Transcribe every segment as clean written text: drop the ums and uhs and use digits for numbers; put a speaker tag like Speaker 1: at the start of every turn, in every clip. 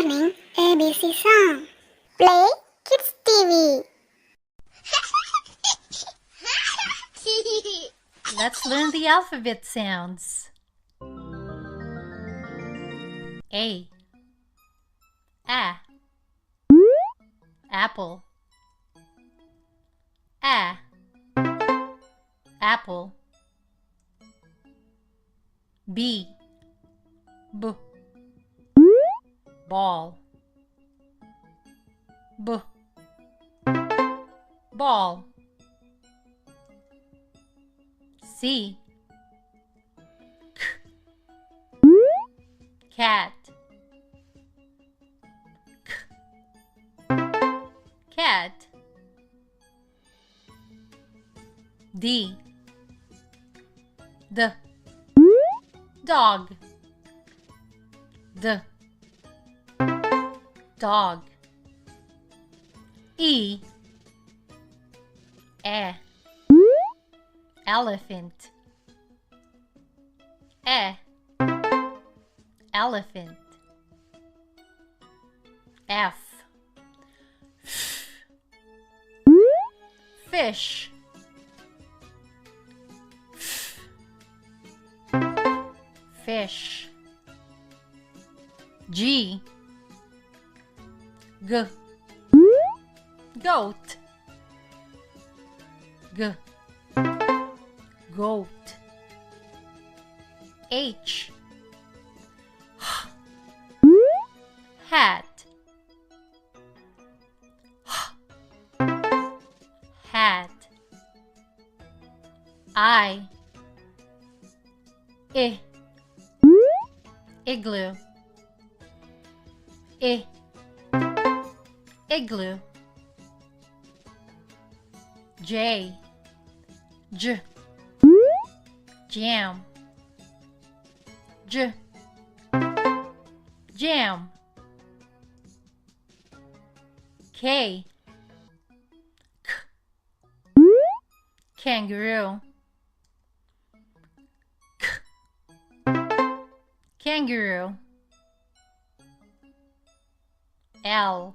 Speaker 1: learning ABC song. Play Kids TV.
Speaker 2: Let's learn the alphabet sounds. A apple. Apple. B ball. Ball. C cat. Cat. D dog. Dog. E elephant. Elephant. F fish. Fish. G goat. Goat. H hat. Hat. I igloo. Igloo. J jam. Jam. K kangaroo. Kangaroo. L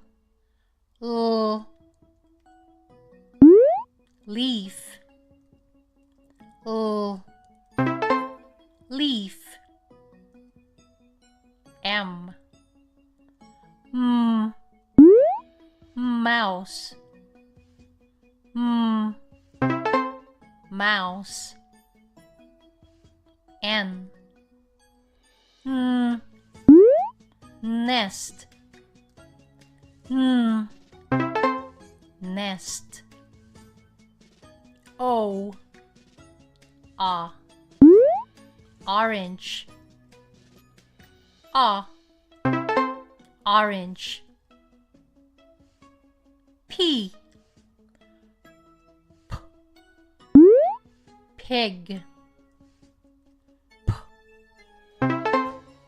Speaker 2: leaf. Leaf. M mouse. Mouse. N nest. Nest. O orange. Orange. P pig.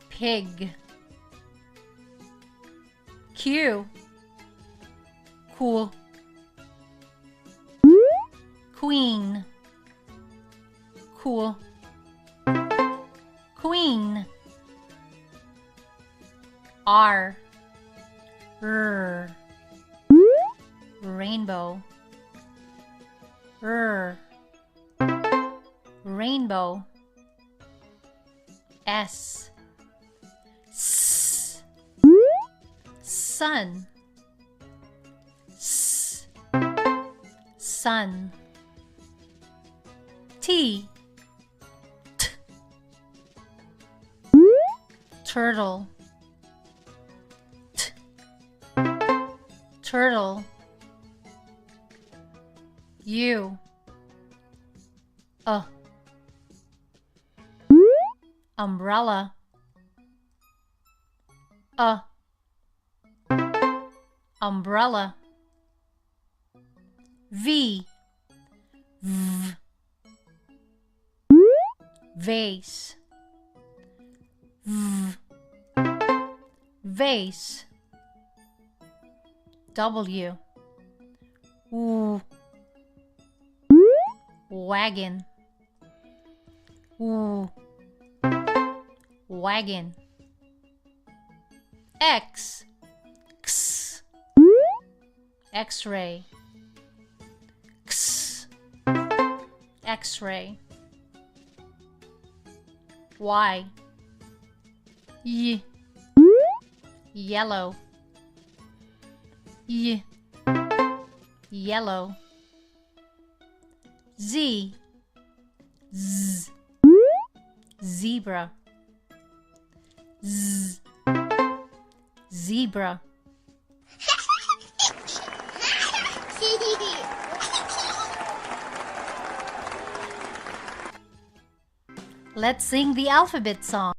Speaker 2: Pig. Q cool. Queen. Cool. Queen. R rainbow. Rainbow. S sun. Sun. T turtle. Turtle. U umbrella. Umbrella. V vase. Vase. W wagon. Wagon. X X-ray. X. X-ray. Y. Y. Yellow. Y. Yellow. Z. Z. Zebra. Z. Zebra. Let's sing the alphabet song.